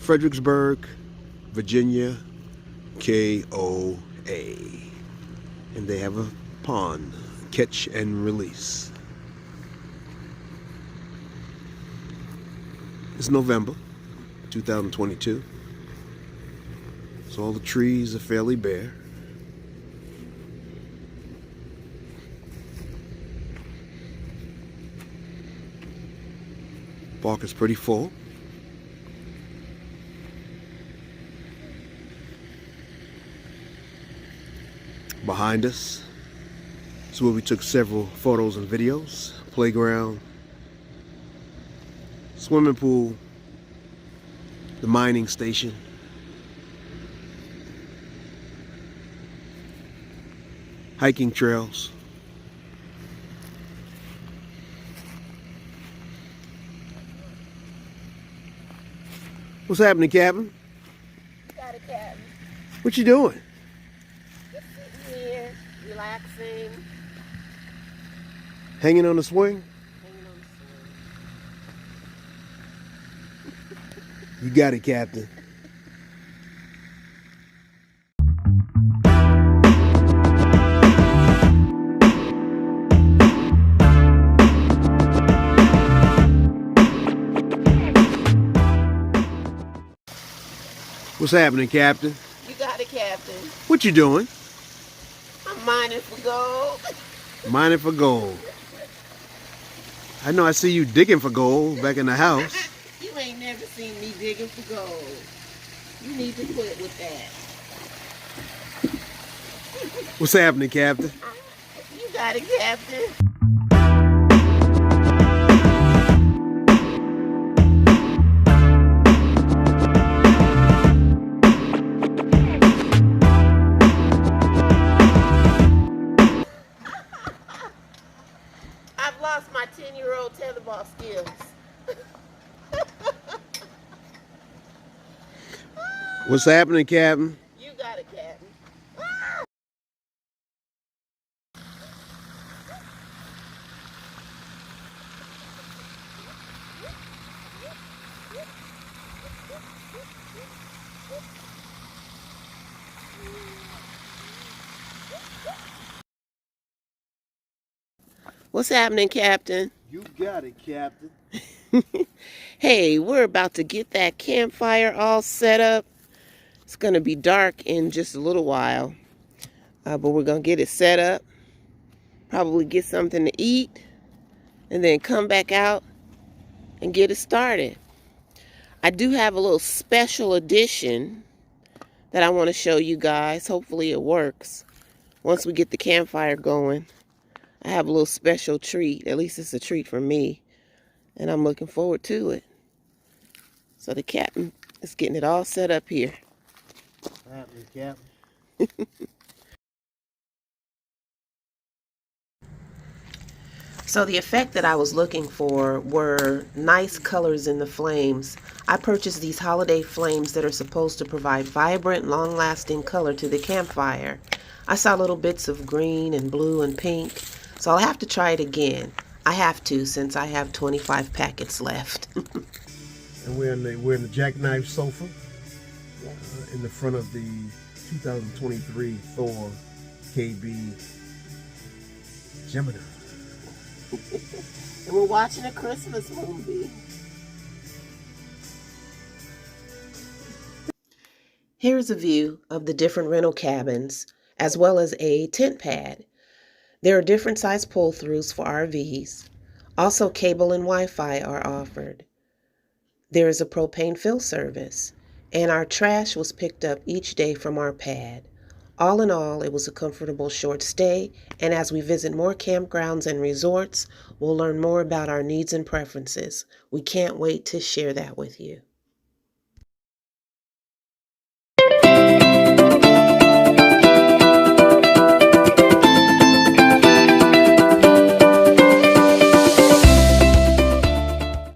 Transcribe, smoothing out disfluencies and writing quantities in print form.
Fredericksburg, Virginia, KOA. And they have a pond, catch and release. It's November 2022, so all the trees are fairly bare. Park is pretty full. Behind us is where we took several photos and videos. Playground, swimming pool, the mining station, hiking trails. What's happening, Captain? Got it, Captain. What you doing? Just sitting here, relaxing. Hanging on the swing? Hanging on the swing. You got it, Captain. What's happening, Captain? You got it, Captain. What you doing? I'm mining for gold. Mining for gold. I know I see you digging for gold back in the house. You ain't never seen me digging for gold. You need to quit with that. What's happening, Captain? You got it, Captain. I've lost my 10-year-old tetherball skills. What's happening, Captain? You got it, Captain. What's happening, Captain? You got it, Captain. Hey, we're about to get that campfire all set up. It's going to be dark in just a little while, but we're going to get it set up, probably get something to eat, and then come back out and get it started. I do have a little special edition that I want to show you guys. Hopefully it works. Once we get the campfire going, I have a little special treat. At least it's a treat for me, and I'm looking forward to it. So the captain is getting it all set up here. Happening, Captain. So the effect that I was looking for were nice colors in the flames. I purchased these holiday flames that are supposed to provide vibrant, long-lasting color to the campfire. I saw little bits of green and blue and pink, so I'll have to try it again. I have to, since I have 25 packets left. And we're in the jackknife sofa in the front of the 2023 Thor KB Gemini. And we're watching a Christmas movie. Here's a view of the different rental cabins, as well as a tent pad. There are different size pull-throughs for RVs. Also, cable and Wi-Fi are offered. There is a propane fill service, and our trash was picked up each day from our pad. All in all, it was a comfortable short stay, and as we visit more campgrounds and resorts, we'll learn more about our needs and preferences. We can't wait to share that with you.